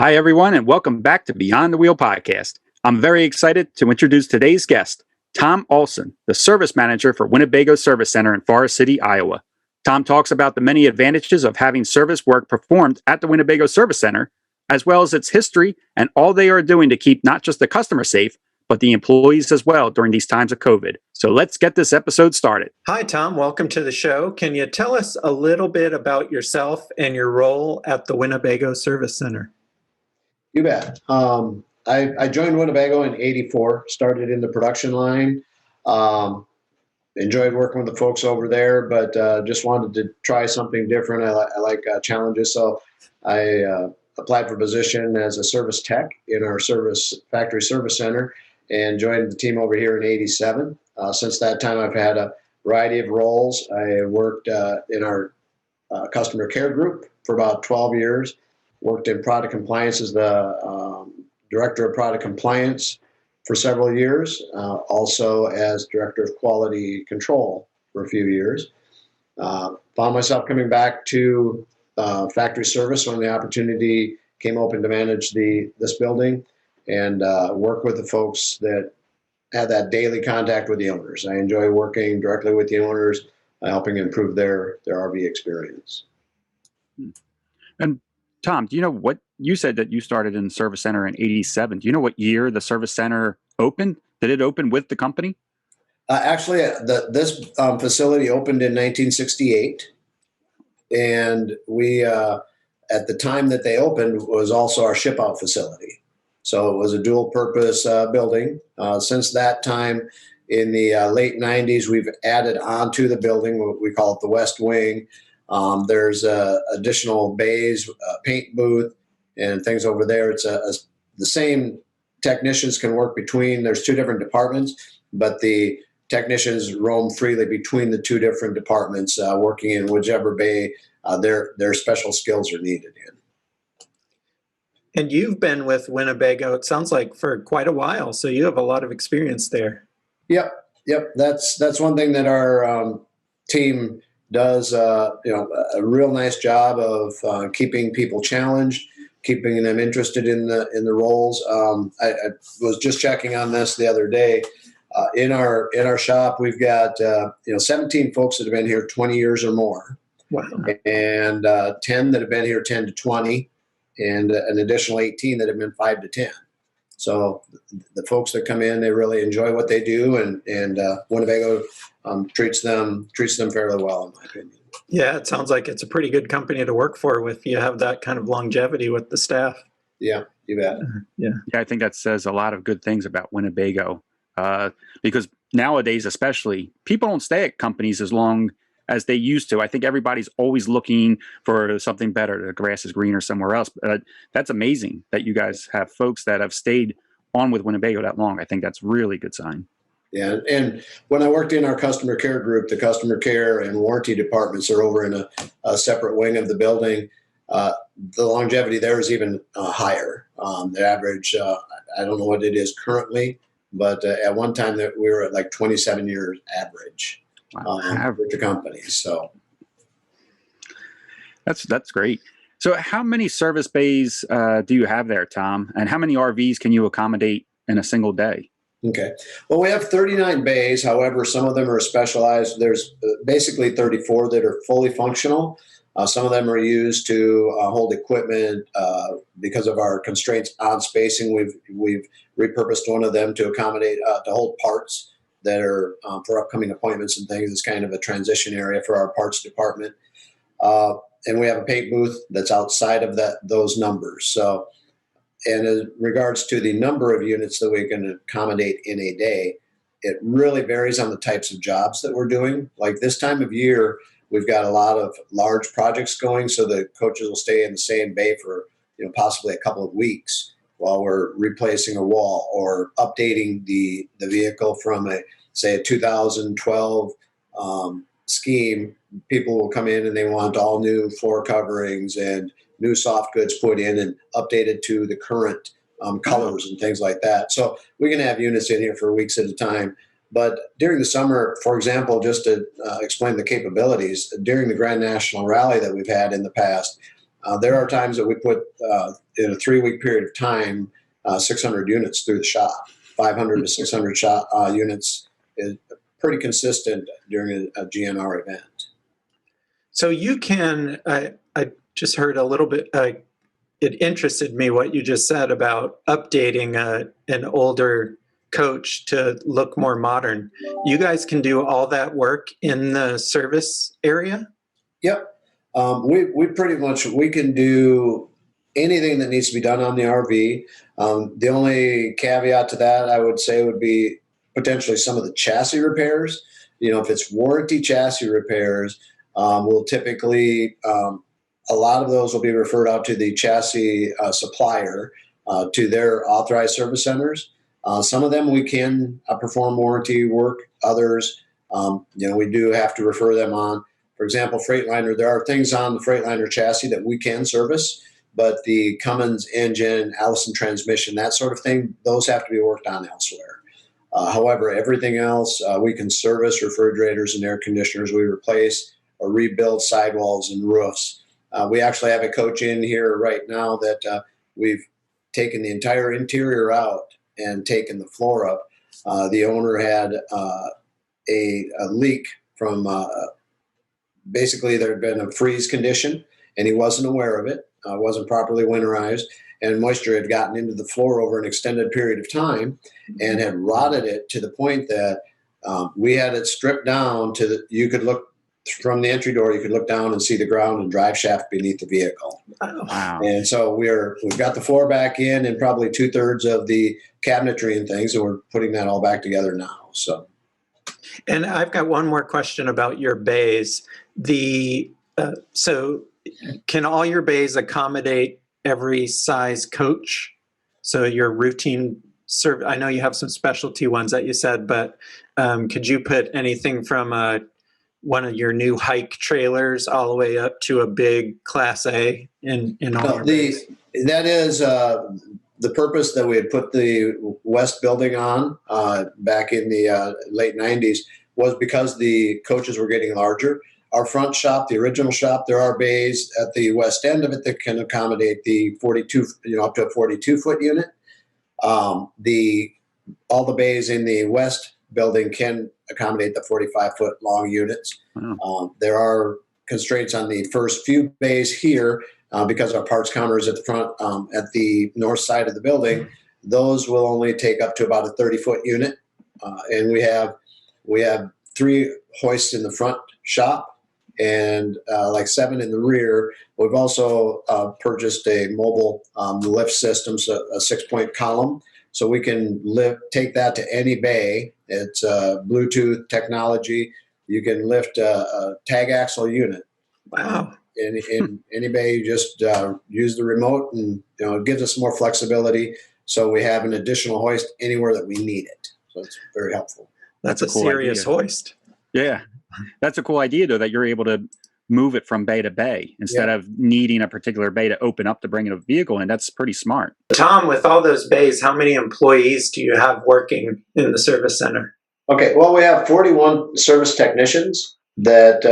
Hi, everyone, and welcome back to Beyond the Wheel podcast. I'm very excited to introduce today's guest, Tom Olsen, the service manager for Winnebago Service Center in Forest City, Iowa. Tom talks about the many advantages of having service work performed at the Winnebago Service Center, as well as its history and all they are doing to keep not just the customer safe, but the employees as well during these times of COVID. So let's get this episode started. Hi, Tom. Welcome to the show. Can you tell us a little bit about yourself and your role at the Winnebago Service Center? You bet. I joined Winnebago in '84, started in the production line. Enjoyed working with the folks over there, but just wanted to try something different. I like challenges, so I applied for a position as a service tech in our factory service center and joined the team over here in '87. Since that time, I've had a variety of roles. I worked in our customer care group for about 12 years. Worked in product compliance as the director of product compliance for several years, also as director of quality control for a few years. Found myself coming back to factory service when the opportunity came open to manage this building and work with the folks that had that daily contact with the owners. I enjoy working directly with the owners, helping improve their RV experience. And Tom, do you know what you said that you started in the service center in '87? Do you know what year the service center opened? Did it open with the company? Actually, this facility opened in 1968, and we, at the time that they opened, was also our ship out facility. So it was a dual purpose building. Since that time, in the late 90s, we've added onto the building, what we call it the West Wing. There's additional bays, paint booth, and things over there. It's the same technicians can work between. There's two different departments, but the technicians roam freely between the two different departments, working in whichever bay their special skills are needed in. And you've been with Winnebago, it sounds like, for quite a while, so you have a lot of experience there. Yep. That's one thing that our team does a real nice job of keeping people challenged, keeping them interested in the roles. I was just checking on this the other day. In our shop, we've got 17 folks that have been here 20 years or more. Wow. And 10 that have been here 10 to 20, and an additional 18 that have been 5 to 10. So the folks that come in, they really enjoy what they do, and Winnebago treats them fairly well, in my opinion. Yeah, it sounds like it's a pretty good company to work for if you have that kind of longevity with the staff. Yeah, you bet. Yeah, I think that says a lot of good things about Winnebago, because nowadays, especially, people don't stay at companies as long as they used to. I think everybody's always looking for something better. The grass is greener somewhere else. That's amazing that you guys have folks that have stayed on with Winnebago that long. I think that's really good sign. Yeah, and when I worked in our customer care group, the customer care and warranty departments are over in a separate wing of the building. The longevity there is even higher. The average, I don't know what it is currently, but at one time that we were at like 27 years average. With the companies. So that's great. So how many service bays do you have there, Tom? And how many RVs can you accommodate in a single day? Okay. Well, we have 39 bays. However, some of them are specialized. There's basically 34 that are fully functional. Some of them are used to hold equipment because of our constraints on spacing. We've repurposed one of them to accommodate to hold parts that are for upcoming appointments and things. It's kind of a transition area for our parts department. And we have a paint booth that's outside of those numbers. So, and in regards to the number of units that we can accommodate in a day, it really varies on the types of jobs that we're doing. Like this time of year, we've got a lot of large projects going, so the coaches will stay in the same bay for possibly a couple of weeks while we're replacing a wall or updating the vehicle from a 2012 scheme. People will come in and they want all new floor coverings and new soft goods put in and updated to the current colors and things like that. So we can have units in here for weeks at a time. But during the summer, for example, just to explain the capabilities, during the Grand National Rally that we've had in the past, There are times that we put in a 3-week period of time 600 units through the shop. 500 to 600 units is pretty consistent during a GNR event. So you can, I just heard a little bit, it interested me what you just said about updating an older coach to look more modern. You guys can do all that work in the service area? Yep. We pretty much, we can do anything that needs to be done on the RV. The only caveat to that, I would say, would be potentially some of the chassis repairs. If it's warranty chassis repairs, we'll typically, a lot of those will be referred out to the chassis supplier, to their authorized service centers. Some of them we can perform warranty work. Others, we do have to refer them on. For example, Freightliner, there are things on the Freightliner chassis that we can service, but the Cummins engine, Olsen transmission, that sort of thing, those have to be worked on elsewhere. However, everything else, we can service refrigerators and air conditioners. We replace or rebuild sidewalls and roofs. We actually have a coach in here right now that we've taken the entire interior out and taken the floor up. The owner had a leak from basically there had been a freeze condition and he wasn't aware of it, wasn't properly winterized, and moisture had gotten into the floor over an extended period of time and had rotted it to the point that we had it stripped down you could look from the entry door, you could look down and see the ground and drive shaft beneath the vehicle. Wow. And so we've got the floor back in and probably 2/3 of the cabinetry and things, and we're putting that all back together now. So. And I've got one more question about your bays. So can all your bays accommodate every size coach? So your routine I know you have some specialty ones that you said, but could you put anything from one of your new hike trailers all the way up to a big Class A in all your bays? That is the purpose that we had put the West building on back in the late 90s was because the coaches were getting larger. Our front shop, the original shop, there are bays at the west end of it that can accommodate the 42, up to a 42-foot unit. All the bays in the west building can accommodate the 45-foot long units. Wow. There are constraints on the first few bays here because our parts counter is at the front, at the north side of the building. Those will only take up to about a 30-foot unit, and we have 3 hoists in the front shop and like 7 in the rear. We've also purchased a mobile lift system, so a 6-point column, so we can take that to any bay. It's Bluetooth technology. You can lift a tag axle unit. Wow. In any bay, you just use the remote, and it gives us more flexibility. So we have an additional hoist anywhere that we need it. So it's very helpful. That's a cool serious idea. hoist. Yeah. That's a cool idea, though, that you're able to move it from bay to bay instead of needing a particular bay to open up to bring in a vehicle in. That's pretty smart. Tom, with all those bays, how many employees do you have working in the service center? Okay, well, we have 41 service technicians that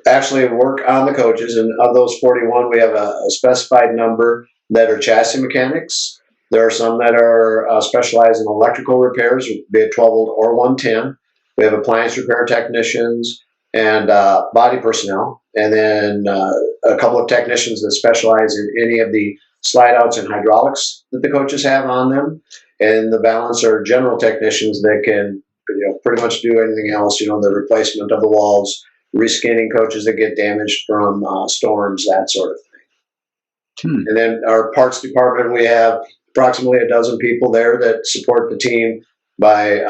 actually work on the coaches, and of those 41, we have a specified number that are chassis mechanics. There are some that are specialized in electrical repairs, be it 12-volt or 110. We have appliance repair technicians and body personnel, and then a couple of technicians that specialize in any of the slide outs and hydraulics that the coaches have on them. And the balance are general technicians that can pretty much do anything else, the replacement of the walls, reskinning coaches that get damaged from storms, that sort of thing. And then our parts department, we have approximately 12 people there that support the team by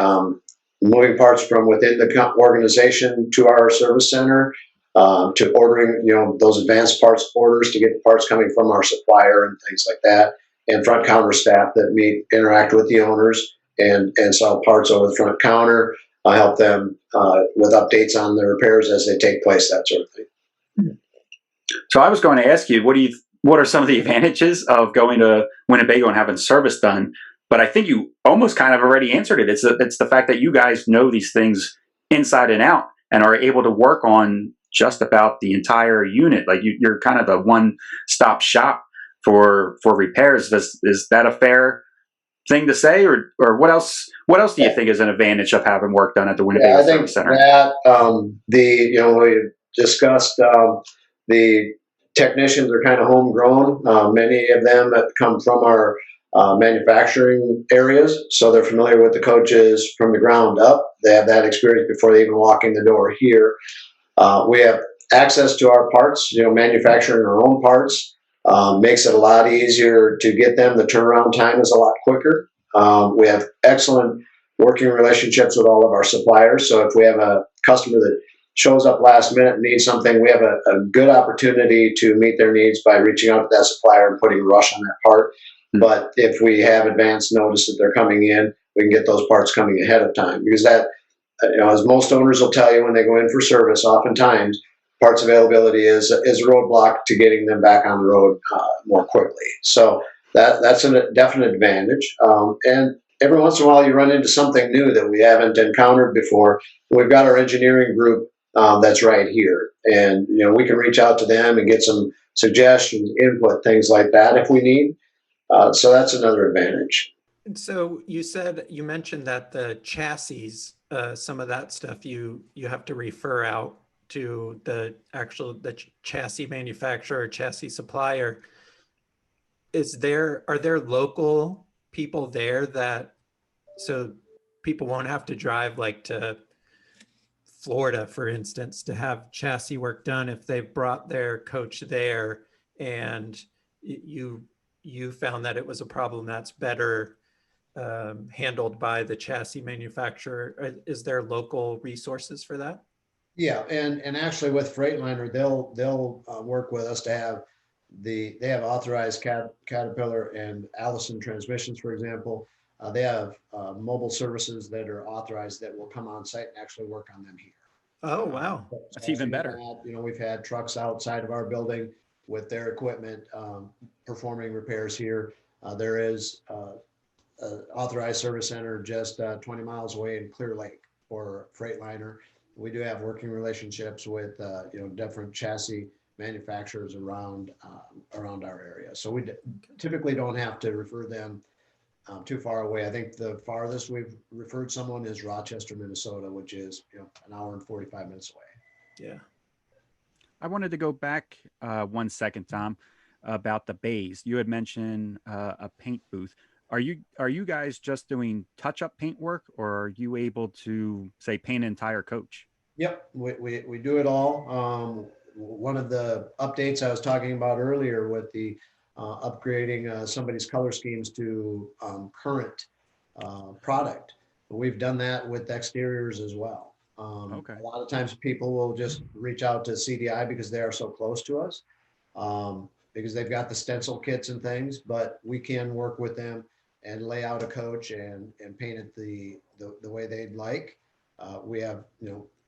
moving parts from within the organization to our service center, to ordering, those advanced parts orders to get the parts coming from our supplier and things like that, and front counter staff that interact with the owners and sell parts over the front counter. I help them with updates on the repairs as they take place, that sort of thing. So I was going to ask you, what are some of the advantages of going to Winnebago and having service done? But I think you almost kind of already answered it. It's the fact that you guys know these things inside and out and are able to work on just about the entire unit. Like you're kind of the one-stop shop for repairs. Is that a fair thing to say, or what else? What else do you think is an advantage of having work done at the Yeah, Winnebago I think Service Center? that we discussed the technicians are kind of homegrown. Many of them have come from our manufacturing areas, so they're familiar with the coaches from the ground up. They have that experience before they even walk in the door here. We have access to our parts. Manufacturing our own parts makes it a lot easier to get them. The turnaround time is a lot quicker. We have excellent working relationships with all of our suppliers. So if we have a customer that shows up last minute and needs something, we have a good opportunity to meet their needs by reaching out to that supplier and putting a rush on that part. But if we have advance notice that they're coming in, we can get those parts coming ahead of time, because that, as most owners will tell you when they go in for service, oftentimes parts availability is a roadblock to getting them back on the road more quickly. So that's a definite advantage. And every once in a while you run into something new that we haven't encountered before. We've got our engineering group that's right here, and we can reach out to them and get some suggestions, input, things like that if we need. So that's another advantage. And so you mentioned that the chassis, some of that stuff you have to refer out to the chassis manufacturer, chassis supplier. Are there local people there so people won't have to drive like to Florida, for instance, to have chassis work done if they've brought their coach there and you found that it was a problem that's better handled by the chassis manufacturer? Is there local resources for that? Yeah, and actually with Freightliner, they'll work with us to have they have authorized Caterpillar and Allison transmissions, for example. They have mobile services that are authorized that will come on site and actually work on them here. Oh, wow. That's even better. We've had trucks outside of our building with their equipment performing repairs here. There is authorized service center just 20 miles away in Clear Lake for Freightliner. We do have working relationships with different chassis manufacturers around our area. So we typically don't have to refer them too far away. I think the farthest we've referred someone is Rochester, Minnesota, which is an hour and 45 minutes away. Yeah. I wanted to go back 1 second, Tom, about the bays. You had mentioned a paint booth. Are you guys just doing touch-up paint work, or are you able to, say, paint an entire coach? Yep, we do it all. One of the updates I was talking about earlier with the upgrading somebody's color schemes to current product, we've done that with exteriors as well. Okay. A lot of times people will just reach out to CDI because they are so close to us, because they've got the stencil kits and things, but we can work with them and lay out a coach and paint it the way they'd like. We have,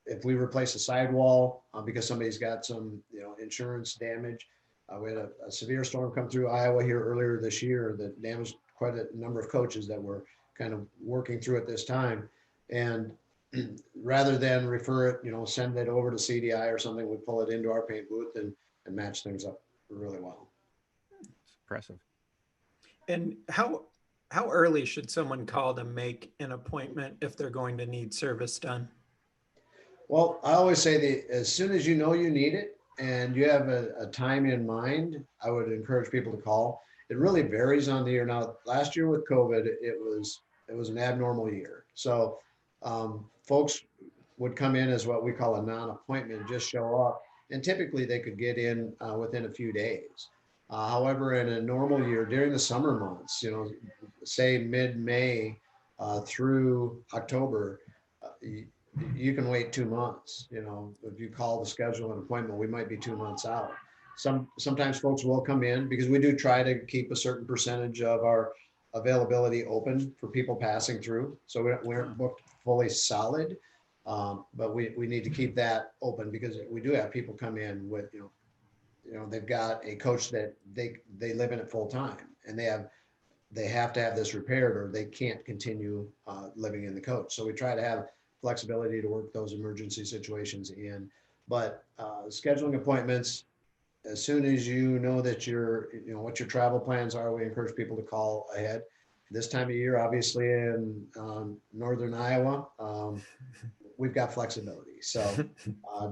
if we replace a sidewall because somebody's got some, insurance damage. We had a severe storm come through Iowa here earlier this year that damaged quite a number of coaches that were kind of working through at this time. And rather than refer it, send it over to CDI or something, we pull it into our paint booth and match things up really well. It's impressive. And how early should someone call to make an appointment if they're going to need service done? Well, I always say as soon as you know you need it and you have a time in mind, I would encourage people to call. It really varies on the year. Now, last year with COVID, it was an abnormal year. So folks would come in as what we call a non-appointment, just show up, and typically they could get in within a few days. However, in a normal year, during the summer months, say mid-May through October, you can wait 2 months. If you call to schedule an appointment, we might be 2 months out. Sometimes folks will come in because we do try to keep a certain percentage of our availability open for people passing through. So we aren't booked fully solid, but we need to keep that open because we do have people come in with, they've got a coach that they live in it full time and they have to have this repaired or they can't continue living in the coach. So we try to have flexibility to work those emergency situations in. But scheduling appointments, as soon as you know that what your travel plans are, we encourage people to call ahead. This time of year, obviously in northern Iowa, we've got flexibility. So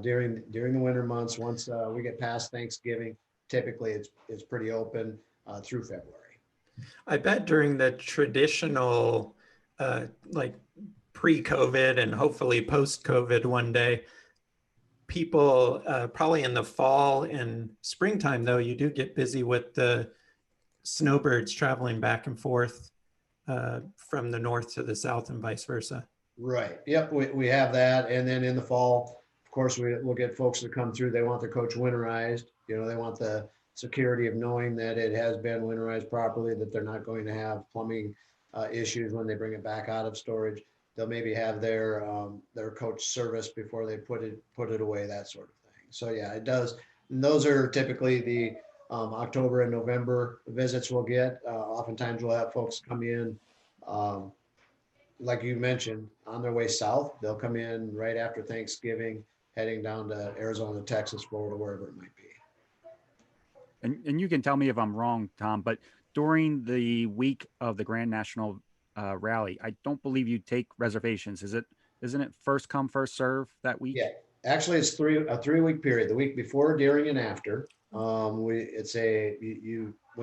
during the winter months, once we get past Thanksgiving, typically it's pretty open through February. I bet during the traditional, like pre-COVID and hopefully post-COVID one day, people probably in the fall and springtime, though, you do get busy with the snowbirds traveling back and forth from the north to the south and vice versa. Right. Yep. We have that. And then in the fall, of course, we'll get folks that come through. They want their coach winterized. They want the security of knowing that it has been winterized properly, that they're not going to have plumbing issues when they bring it back out of storage. They'll maybe have their coach service before they put it away, that sort of thing. So yeah, it does. And those are typically the October and November visits we'll get. Oftentimes we'll have folks come in. Like you mentioned, on their way south, they'll come in right after Thanksgiving, heading down to Arizona, Texas, Florida, wherever it might be. And you can tell me if I'm wrong, Tom, but during the week of the Grand National Rally, I don't believe you take reservations. Isn't it first come, first serve that week? Yeah, actually, it's a 3 week period. The week before, during, and after. When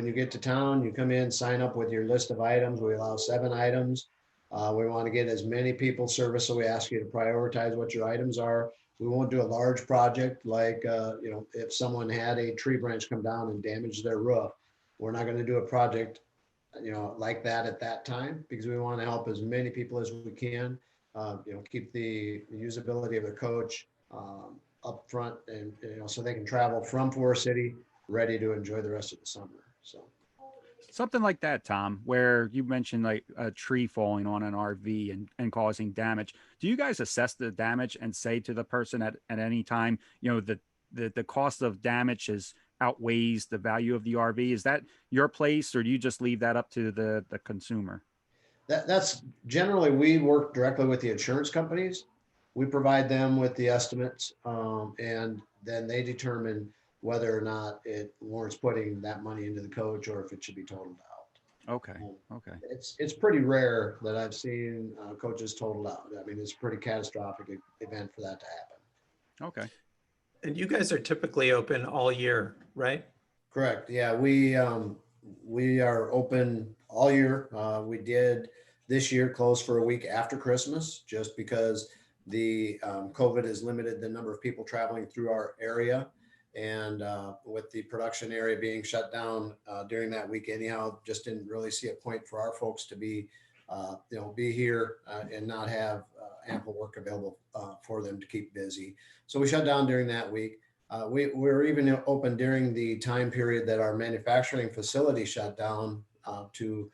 you get to town, you come in, sign up with your list of items. We allow 7 items. We want to get as many people service, so we ask you to prioritize what your items are. We won't do a large project like, if someone had a tree branch come down and damage their roof, we're not going to do a project, like that at that time, because we want to help as many people as we can. Keep the usability of the coach up front, and so they can travel from Forest City ready to enjoy the rest of the summer. So. Something like that, Tom, where you mentioned like a tree falling on an RV and causing damage. Do you guys assess the damage and say to the person at any time, the cost of damage outweighs the value of the RV? Is that your place, or do you just leave that up to the consumer? That's generally, we work directly with the insurance companies. We provide them with the estimates, and then they determine whether or not it warrants putting that money into the coach or if it should be totaled out. Okay. Okay. It's pretty rare that I've seen coaches totaled out. I mean, it's a pretty catastrophic event for that to happen. Okay. And you guys are typically open all year, right? Correct. Yeah, we are open all year. We did this year close for a week after Christmas, just because the COVID has limited the number of people traveling through our area. And with the production area being shut down during that week anyhow, just didn't really see a point for our folks to be here and not have ample work available for them to keep busy. So we shut down during that week. We were even open during the time period that our manufacturing facility shut down to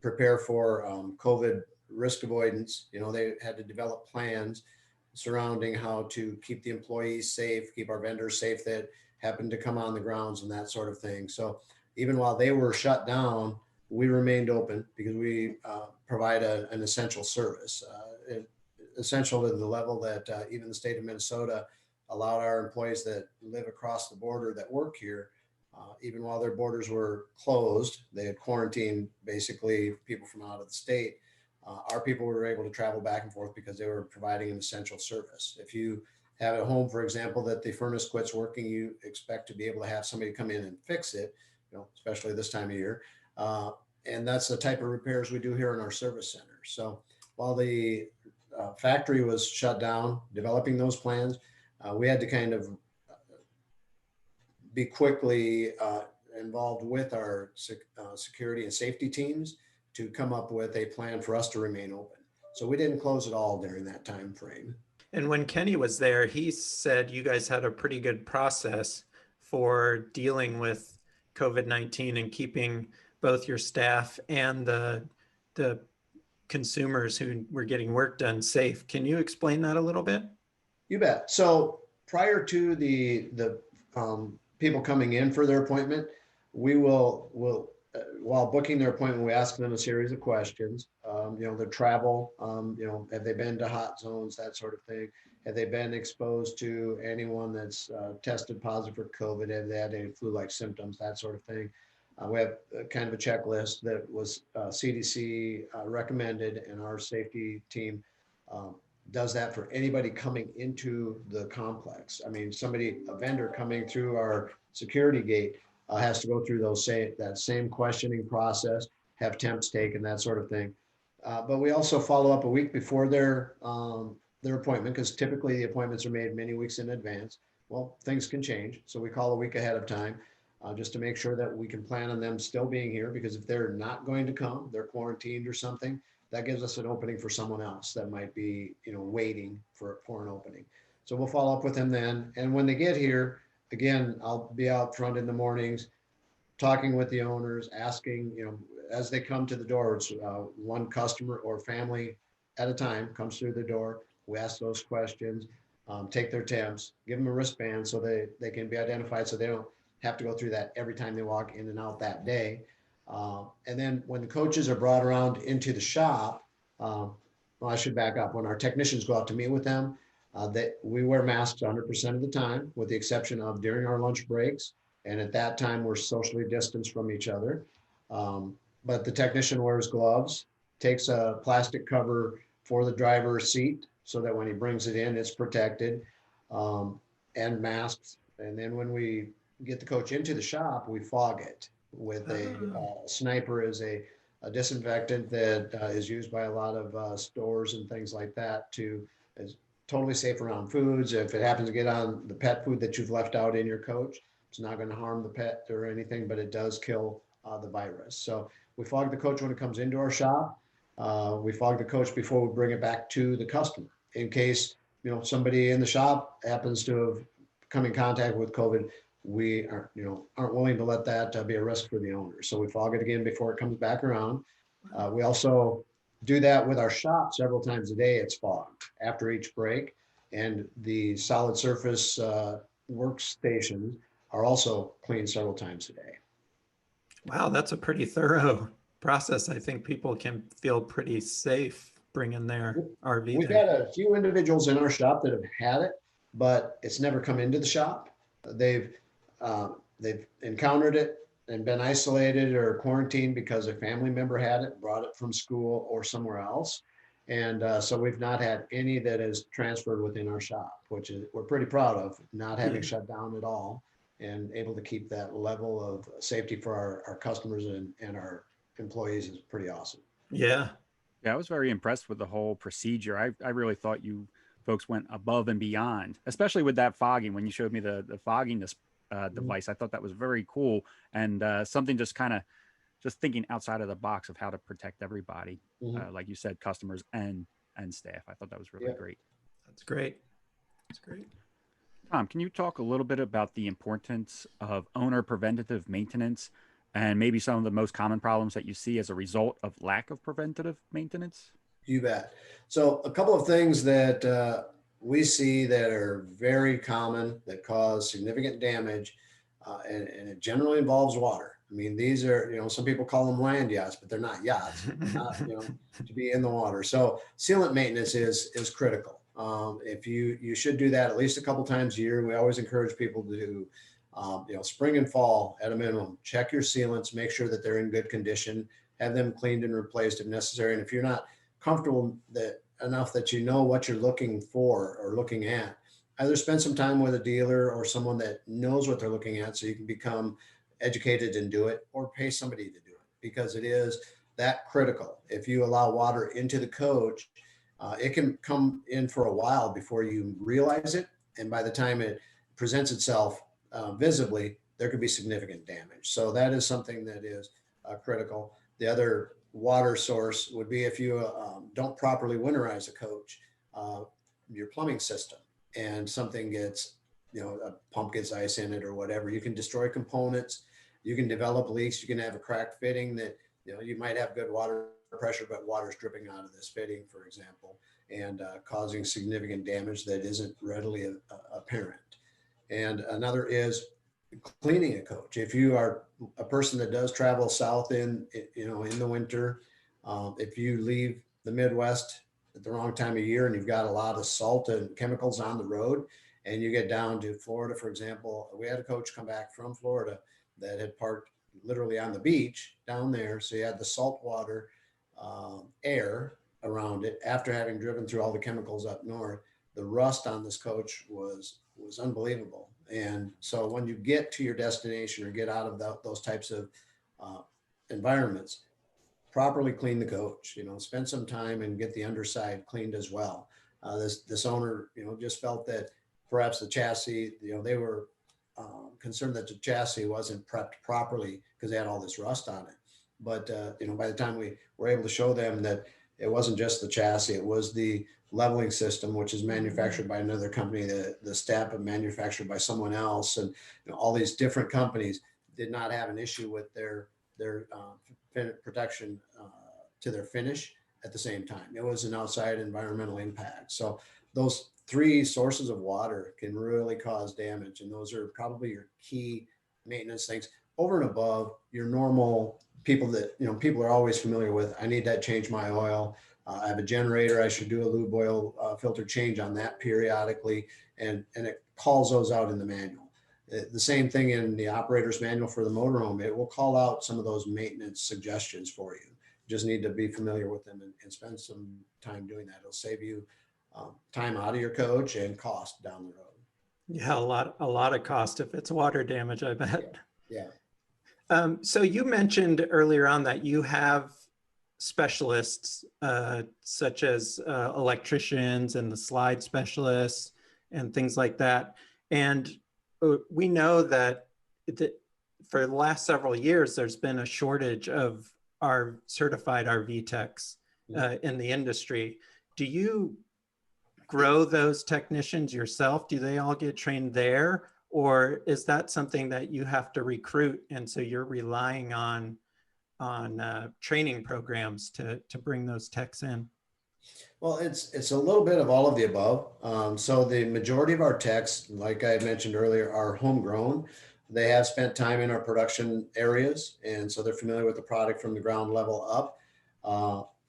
prepare for COVID risk avoidance. They had to develop plans surrounding how to keep the employees safe, keep our vendors safe that happened to come on the grounds and that sort of thing. So even while they were shut down, we remained open because we provide an essential service, essential to the level that even the state of Minnesota allowed our employees that live across the border that work here, even while their borders were closed, they had quarantined basically people from out of the state. Our people were able to travel back and forth because they were providing an essential service. If you have a home, for example, that the furnace quits working, you expect to be able to have somebody come in and fix it, especially this time of year. And that's the type of repairs we do here in our service center. So while the factory was shut down, developing those plans, we had to kind of be quickly involved with our security and safety teams to come up with a plan for us to remain open. So we didn't close at all during that time frame. And when Kenny was there, he said you guys had a pretty good process for dealing with COVID-19 and keeping both your staff and the consumers who were getting work done safe. Can you explain that a little bit? You bet. So prior to the people coming in for their appointment, we will while booking their appointment, we ask them a series of questions. Their travel, have they been to hot zones, that sort of thing. Have they been exposed to anyone that's tested positive for COVID? Have they had any flu-like symptoms, that sort of thing? We have kind of a checklist that was CDC recommended, and our safety team does that for anybody coming into the complex. I mean, a vendor coming through our security gate has to go through that same questioning process, have temps taken, that sort of thing. But we also follow up a week before their appointment, because typically the appointments are made many weeks in advance. Well, things can change, so we call a week ahead of time just to make sure that we can plan on them still being here, because if they're not going to come, they're quarantined or something, that gives us an opening for someone else that might be, waiting for an opening. So we'll follow up with them then. And when they get here, again, I'll be out front in the mornings, talking with the owners, asking, as they come to the door, it's one customer or family at a time comes through the door. We ask those questions, take their temps, give them a wristband so they can be identified, so they don't have to go through that every time they walk in and out that day. And then when the coaches are brought around into the shop, well, I should back up. When our technicians go out to meet with them, we wear masks 100% of the time, with the exception of during our lunch breaks. And at that time, we're socially distanced from each other. But the technician wears gloves, takes a plastic cover for the driver's seat so that when he brings it in, it's protected, and masks. And then when we get the coach into the shop, we fog it with a sniper is a disinfectant that is used by a lot of stores and things like that is totally safe around foods. If it happens to get on the pet food that you've left out in your coach, it's not going to harm the pet or anything, but it does kill the virus. So we fog the coach when it comes into our shop. We fog the coach before we bring it back to the customer, in case somebody in the shop happens to have come in contact with COVID. We aren't willing to let that be a risk for the owner. So we fog it again before it comes back around. We also do that with our shop several times a day. It's fogged after each break, and the solid surface workstations are also cleaned several times a day. Wow, that's a pretty thorough process. I think people can feel pretty safe bringing their RV We've there. had a few individuals in our shop that have had it, but it's never come into the shop. They've encountered it and been isolated or quarantined because a family member had it, brought it from school or somewhere else. And so we've not had any that is transferred within our shop, which we're pretty proud of, not having shut down at all and able to keep that level of safety for our customers and our employees is pretty awesome. Yeah. Yeah, I was very impressed with the whole procedure. I really thought you folks went above and beyond, especially with that fogging. When you showed me the fogging device, I thought that was very cool, and something just kind of thinking outside of the box of how to protect everybody, like you said, customers and staff. I thought that was really great. That's great. That's great. Tom, can you talk a little bit about the importance of owner preventative maintenance and maybe some of the most common problems that you see as a result of lack of preventative maintenance? You bet. So a couple of things that we see that are very common that cause significant damage, and it generally involves water. I mean, these are, some people call them land yachts, but they're not yachts, not, to be in the water. So sealant maintenance is critical. If you should do that at least a couple times a year. We always encourage people to do, spring and fall at a minimum. Check your sealants, make sure that they're in good condition, have them cleaned and replaced if necessary. And if you're not comfortable enough that you know what you're looking for or looking at, either spend some time with a dealer or someone that knows what they're looking at so you can become educated and do it, or pay somebody to do it, because it is that critical. If you allow water into the coach, it can come in for a while before you realize it. And by the time it presents itself visibly, there could be significant damage. So that is something that is critical. The other water source would be if you don't properly winterize a coach, your plumbing system, and something gets, a pump gets ice in it or whatever, you can destroy components, you can develop leaks, you can have a cracked fitting that, you might have good water pressure, but water's dripping out of this fitting, for example, and causing significant damage that isn't readily apparent. And another is cleaning a coach. If you are a person that does travel south in the winter, if you leave the Midwest at the wrong time of year and you've got a lot of salt and chemicals on the road, and you get down to Florida, for example, we had a coach come back from Florida that had parked literally on the beach down there. So you had the salt water air around it after having driven through all the chemicals up north. The rust on this coach was unbelievable. And so when you get to your destination or get out of those types of environments, properly clean the coach, spend some time and get the underside cleaned as well. This owner, just felt that perhaps the chassis, they were concerned that the chassis wasn't prepped properly because they had all this rust on it. But, by the time we were able to show them that it wasn't just the chassis, it was the leveling system, which is manufactured by another company, the step and manufactured by someone else. And all these different companies did not have an issue with their protection to their finish at the same time. It was an outside environmental impact. So those three sources of water can really cause damage. And those are probably your key maintenance things over and above your normal people that, people are always familiar with. I need to change my oil. I have a generator. I should do a lube oil filter change on that periodically. And it calls those out in the manual. The same thing in the operator's manual for the motorhome. It will call out some of those maintenance suggestions for you. You just need to be familiar with them and spend some time doing that. It'll save you time out of your coach and cost down the road. Yeah, a lot of cost if it's water damage, I bet. Yeah. So you mentioned earlier on that you have specialists such as electricians and the slide specialists and things like that. And we know that for the last several years, there's been a shortage of our certified RV techs in the industry. Do you grow those technicians yourself? Do they all get trained there? Or is that something that you have to recruit? And so you're relying on training programs to bring those techs in? Well, it's a little bit of all of the above. So the majority of our techs, like I had mentioned earlier, are homegrown. They have spent time in our production areas, and so they're familiar with the product from the ground level up.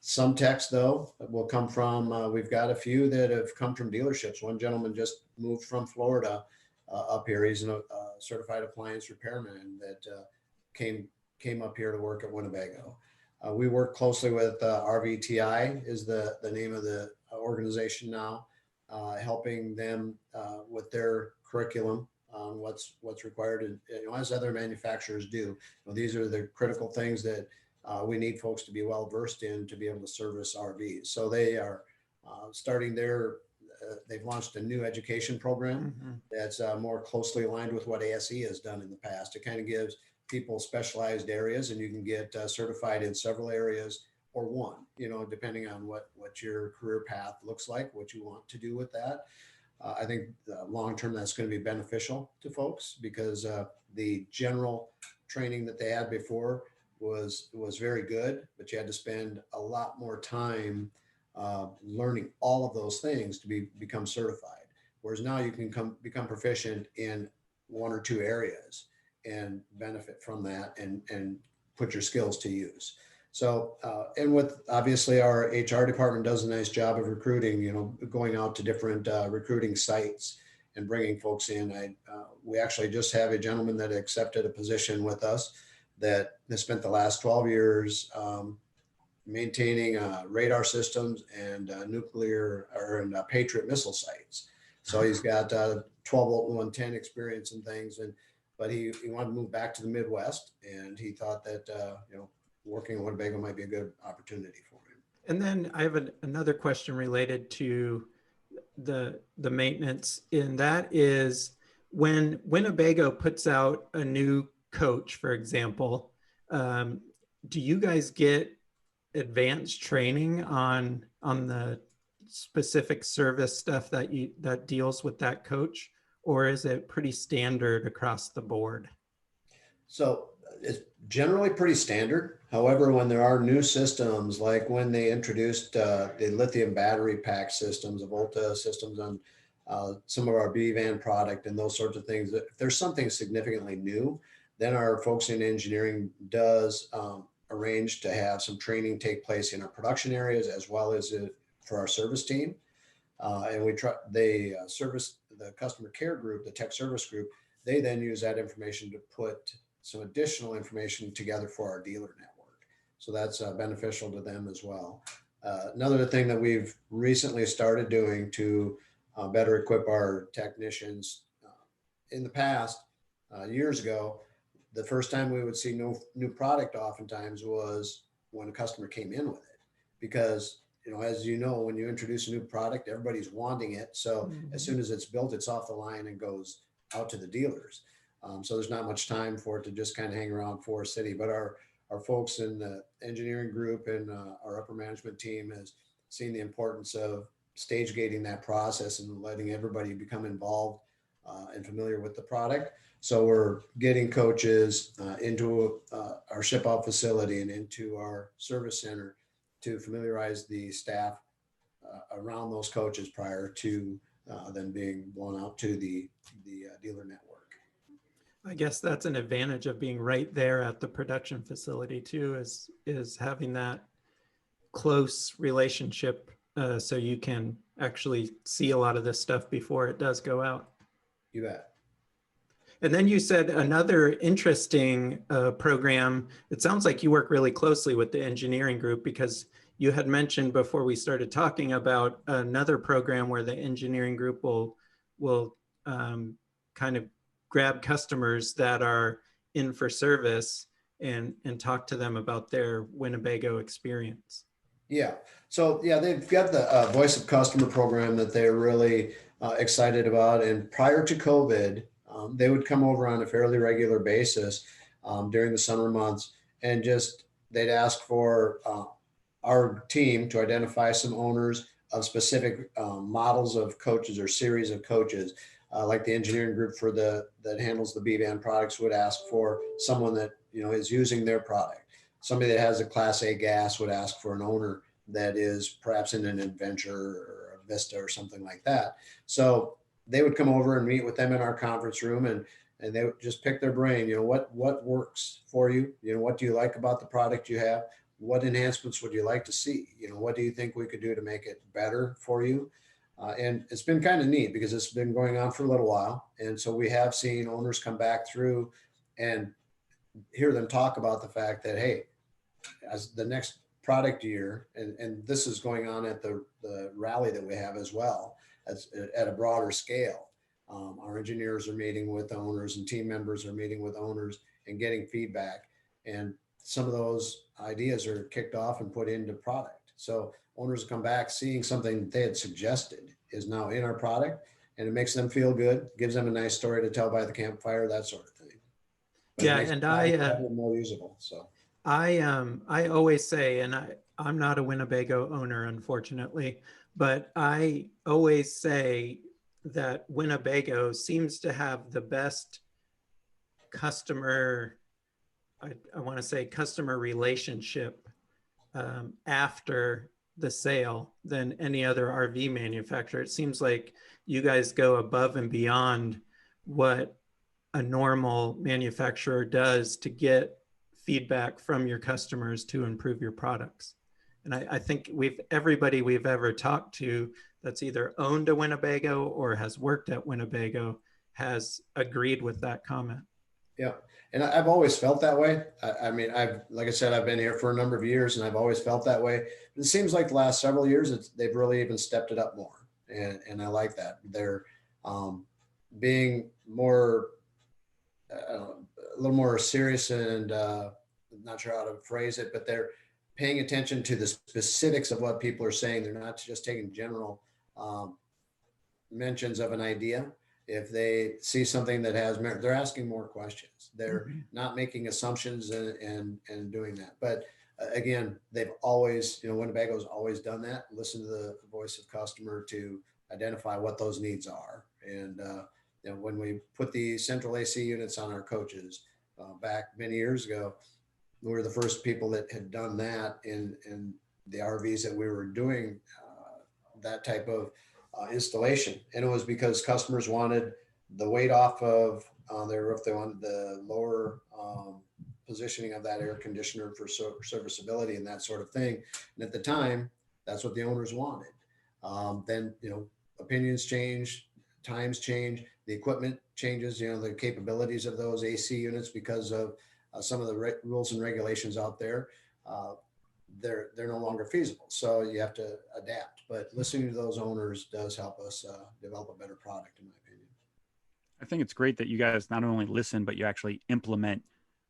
Some techs, though, will come from, we've got a few that have come from dealerships. One gentleman just moved from Florida up here. He's a certified appliance repairman that came up here to work at Winnebago. We work closely with RVTI is the name of the organization now, helping them with their curriculum on what's required, and as other manufacturers do. These are the critical things that we need folks to be well versed in to be able to service RVs. So they are starting they've launched a new education program that's more closely aligned with what ASE has done in the past. It kind of gives people specialized areas, and you can get certified in several areas or one, depending on what your career path looks like, what you want to do with that. I think long term that's going to be beneficial to folks because the general training that they had before was very good, but you had to spend a lot more time learning all of those things to become certified. Whereas now you can become proficient in one or two areas and benefit from that and put your skills to use. So, and with obviously our HR department does a nice job of recruiting, going out to different recruiting sites and bringing folks in. We actually just have a gentleman that accepted a position with us that has spent the last 12 years maintaining radar systems and nuclear and Patriot missile sites. So he's got 12 volt and 110 experience and things, but he wanted to move back to the Midwest, and he thought that working in Winnebago might be a good opportunity for him. And then I have another question related to the maintenance, and that is when Winnebago puts out a new coach, for example, do you guys get advanced training on the specific service stuff that deals with that coach, or is it pretty standard across the board? So it's generally pretty standard. However, when there are new systems, like when they introduced the lithium battery pack systems, the Volta systems on some of our B-Van product and those sorts of things, if there's something significantly new, then our folks in engineering does arrange to have some training take place in our production areas, as well as for our service team. And service the customer care group, the tech service group. They then use that information to put some additional information together for our dealer network. So that's beneficial to them as well. Another thing that we've recently started doing to better equip our technicians, in the past, years ago, the first time we would see new product oftentimes was when a customer came in with it, because as you know, when you introduce a new product, everybody's wanting it. So as soon as it's built, it's off the line and goes out to the dealers. So there's not much time for it to just kind of hang around Forest City. But our folks in the engineering group and our upper management team has seen the importance of stage gating that process and letting everybody become involved and familiar with the product. So we're getting coaches into our ship out facility and into our service center to familiarize the staff around those coaches prior to them being blown out to the dealer network. I guess that's an advantage of being right there at the production facility too, is having that close relationship so you can actually see a lot of this stuff before it does go out. You bet. And then you said another interesting program. It sounds like you work really closely with the engineering group, because you had mentioned before we started talking about another program where the engineering group will kind of grab customers that are in for service and talk to them about their Winnebago experience. Yeah. So yeah, they've got the Voice of Customer program that they're really excited about. And prior to COVID, they would come over on a fairly regular basis during the summer months, and they'd ask for our team to identify some owners of specific models of coaches or series of coaches. Like the engineering group that handles the B-Van products would ask for someone that is using their product. Somebody that has a Class A gas would ask for an owner that is perhaps in an Adventure or a Vista or something like that. So they would come over and meet with them in our conference room, and they would just pick their brain. What works for you? What do you like about the product you have? What enhancements would you like to see? What do you think we could do to make it better for you? And it's been kind of neat because it's been going on for a little while. And so we have seen owners come back through and hear them talk about the fact that, hey, as the next product year, and this is going on at the rally that we have as well, as at a broader scale. Our engineers are meeting with owners and team members are meeting with owners and getting feedback. And some of those ideas are kicked off and put into product. So owners come back seeing something that they had suggested is now in our product, and it makes them feel good, gives them a nice story to tell by the campfire, that sort of thing. But yeah, and I more usable. So I always say, and I'm not a Winnebago owner, unfortunately, but I always say that Winnebago seems to have the best customer, I want to say customer relationship after the sale than any other RV manufacturer. It seems like you guys go above and beyond what a normal manufacturer does to get feedback from your customers to improve your products. And I think everybody we've ever talked to that's either owned a Winnebago or has worked at Winnebago has agreed with that comment. Yeah. And I've always felt that way. I mean, like I said, I've been here for a number of years and I've always felt that way. But it seems like the last several years, they've really even stepped it up more. And I like that. They're being more, a little more serious and not sure how to phrase it, but they're paying attention to the specifics of what people are saying. They're not just taking general mentions of an idea. If they see something that has merit, they're asking more questions. They're not making assumptions and doing that. But again, they've always, Winnebago's always done that. Listen to the voice of customer to identify what those needs are. And when we put the central AC units on our coaches back many years ago, we were the first people that had done that in the RVs that we were doing that type of installation. And it was because customers wanted the weight off of their roof. They wanted the lower positioning of that air conditioner for serviceability and that sort of thing. And at the time, that's what the owners wanted. then, opinions change, times change, the equipment changes, the capabilities of those AC units because of some of the rules and regulations out there. They're no longer feasible. So you have to adapt. But listening to those owners does help us develop a better product, in my opinion. I think it's great that you guys not only listen, but you actually implement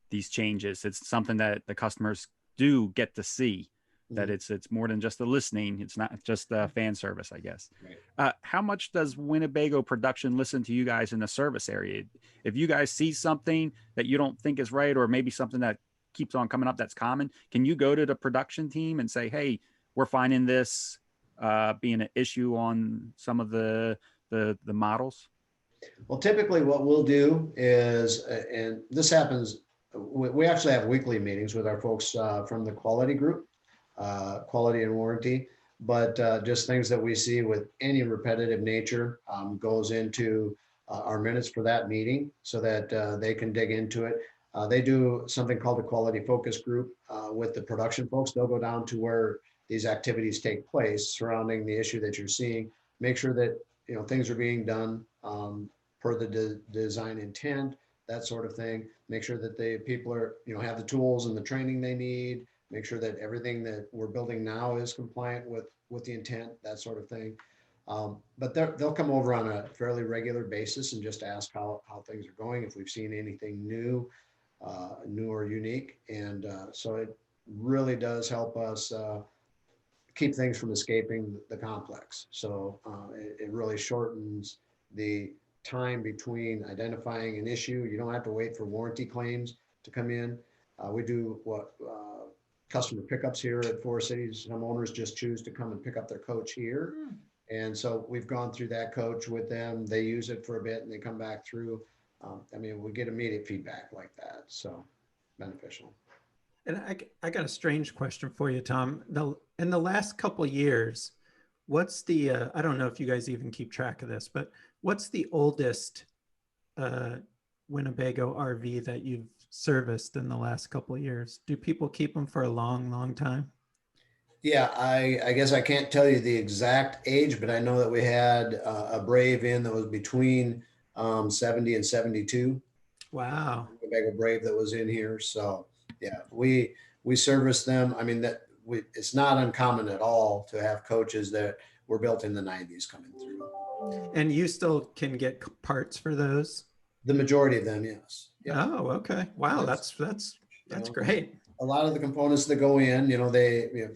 these changes. It's something that the customers do get to see, that it's more than just the listening. It's not just the fan service, I guess. Right. How much does Winnebago production listen to you guys in the service area? If you guys see something that you don't think is right, or maybe something that keeps on coming up that's common, can you go to the production team and say, hey, we're finding this being an issue on some of the models? Well, typically what we'll do is, and this happens, we actually have weekly meetings with our folks from the quality group, quality and warranty, but just things that we see with any repetitive nature goes into our minutes for that meeting so that they can dig into it. They do something called a quality focus group with the production folks. They'll go down to where these activities take place surrounding the issue that you're seeing, make sure that things are being done per the design intent, that sort of thing. Make sure that the people are have the tools and the training they need. Make sure that everything that we're building now is compliant with the intent, that sort of thing. But they'll come over on a fairly regular basis and just ask how things are going, if we've seen anything new or unique. And so it really does help us keep things from escaping the complex. So it really shortens the time between identifying an issue. You don't have to wait for warranty claims to come in. We do customer pickups here at Forest Cities. Some owners just choose to come and pick up their coach here. And so we've gone through that coach with them. They use it for a bit and they come back through. We get immediate feedback like that. So beneficial. And I got a strange question for you, Tom. In the last couple of years, what's the, I don't know if you guys even keep track of this, but what's the oldest Winnebago RV that you've serviced in the last couple of years? Do people keep them for a long, long time? Yeah, I guess I can't tell you the exact age, but I know that we had a Brave in that was between 70 and 72. Wow. Winnebago Brave that was in here. So yeah, we service them. It's not uncommon at all to have coaches that were built in the 90s coming through. And you still can get parts for those? The majority of them, yes. Yeah. Oh, okay. Wow, that's great. A lot of the components that go in,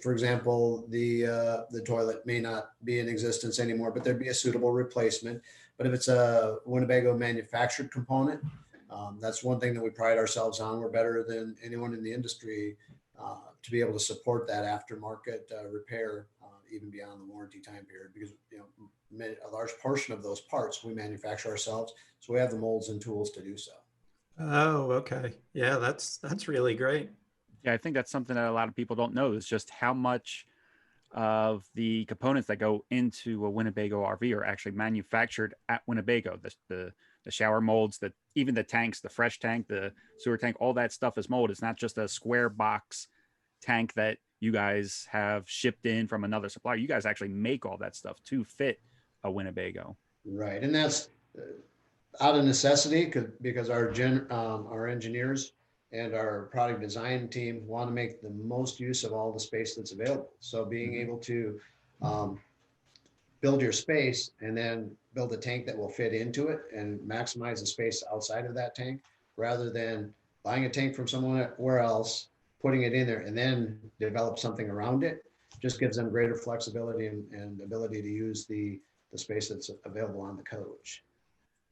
for example, the toilet may not be in existence anymore, but there'd be a suitable replacement. But if it's a Winnebago manufactured component, that's one thing that we pride ourselves on. We're better than anyone in the industry to be able to support that aftermarket repair, even beyond the warranty time period, because a large portion of those parts we manufacture ourselves, so we have the molds and tools to do so. Oh, okay. Yeah, that's really great. Yeah, I think that's something that a lot of people don't know, is just how much of the components that go into a Winnebago RV are actually manufactured at Winnebago. The shower molds, even the tanks, the fresh tank, the sewer tank, all that stuff is molded. It's not just a square box tank that you guys have shipped in from another supplier. You guys actually make all that stuff to fit a Winnebago. Right, and that's out of necessity because our engineers and our product design team want to make the most use of all the space that's available. So being able to build your space and then build a tank that will fit into it and maximize the space outside of that tank, rather than buying a tank from somewhere else, putting it in there, and then develop something around it, just gives them greater flexibility and ability to use the space that's available on the coach.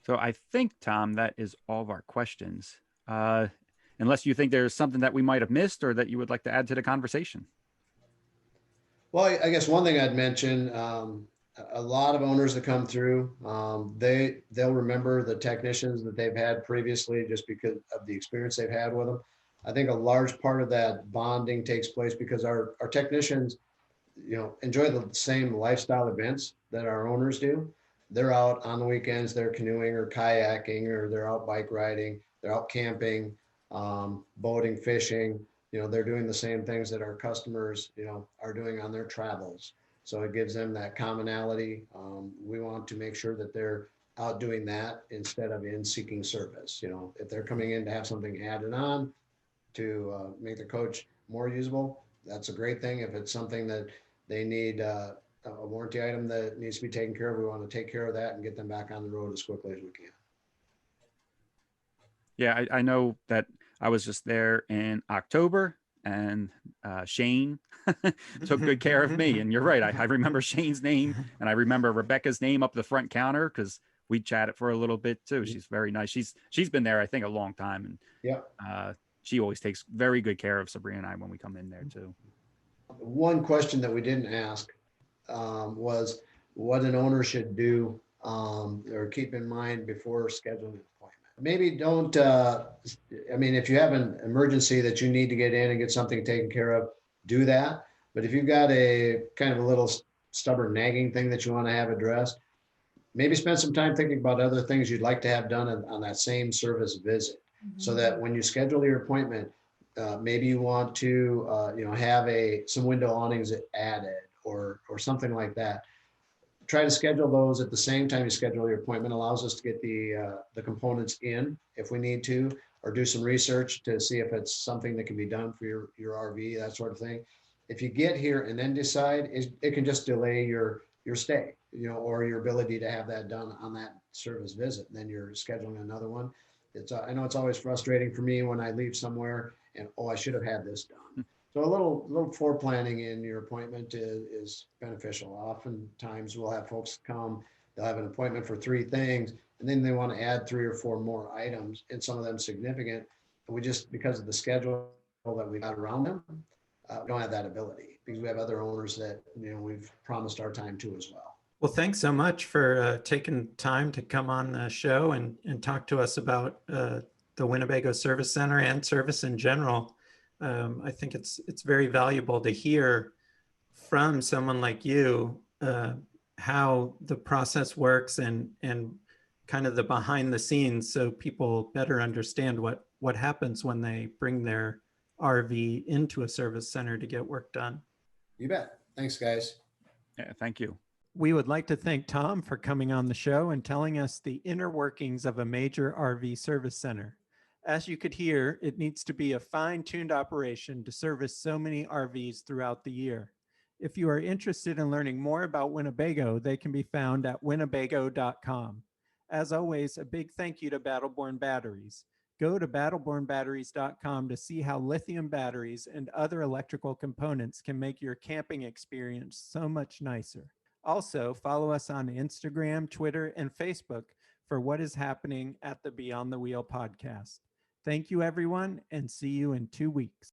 So I think, Tom, that is all of our questions. Unless you think there's something that we might have missed or that you would like to add to the conversation. Well, I guess one thing I'd mention, a lot of owners that come through, they'll remember the technicians that they've had previously just because of the experience they've had with them. I think a large part of that bonding takes place because our technicians, enjoy the same lifestyle events that our owners do. They're out on the weekends, they're canoeing or kayaking, or they're out bike riding, they're out camping, boating, fishing. They're doing the same things that our customers, are doing on their travels. So it gives them that commonality. We want to make sure that they're out doing that instead of in seeking service. You know, if they're coming in to have something added on to make the coach more usable, that's a great thing. If it's something that they need a warranty item that needs to be taken care of, we want to take care of that and get them back on the road as quickly as we can. Yeah, I know that I was just there in October, and Shane took good care of me. And you're right. I remember Shane's name, and I remember Rebecca's name up the front counter because we chatted for a little bit too. She's very nice. She's been there, I think, a long time, and Yeah. She always takes very good care of Sabrina and I when we come in there too. One question that we didn't ask was what an owner should do or keep in mind before scheduling an appointment. Maybe don't, I mean, if you have an emergency that you need to get in and get something taken care of, do that. But if you've got a kind of a little stubborn nagging thing that you want to have addressed, maybe spend some time thinking about other things you'd like to have done on that same service visit. So that when you schedule your appointment, maybe you want to, have some window awnings added or something like that. Try to schedule those at the same time you schedule your appointment. Allows us to get the components in if we need to, or do some research to see if it's something that can be done for your RV, that sort of thing. If you get here and then decide, it can just delay your stay, or your ability to have that done on that service visit. And then you're scheduling another one. I know it's always frustrating for me when I leave somewhere and, I should have had this done. So a little foreplanning in your appointment is beneficial. Oftentimes we'll have folks come, they'll have an appointment for 3 things, and then they want to add 3 or 4 more items, and some of them significant. And we just, because of the schedule that we got around them, don't have that ability because we have other owners that, we've promised our time to as well. Well, thanks so much for taking time to come on the show and talk to us about the Winnebago Service Center and service in general. I think it's very valuable to hear from someone like you how the process works and kind of the behind the scenes, so people better understand what happens when they bring their RV into a service center to get work done. You bet. Thanks, guys. Yeah, thank you. We would like to thank Tom for coming on the show and telling us the inner workings of a major RV service center. As you could hear, it needs to be a fine-tuned operation to service so many RVs throughout the year. If you are interested in learning more about Winnebago, they can be found at winnebago.com. As always, a big thank you to Battleborn Batteries. Go to battlebornbatteries.com to see how lithium batteries and other electrical components can make your camping experience so much nicer. Also, follow us on Instagram, Twitter, and Facebook for what is happening at the Beyond the Wheel podcast. Thank you, everyone, and see you in 2 weeks.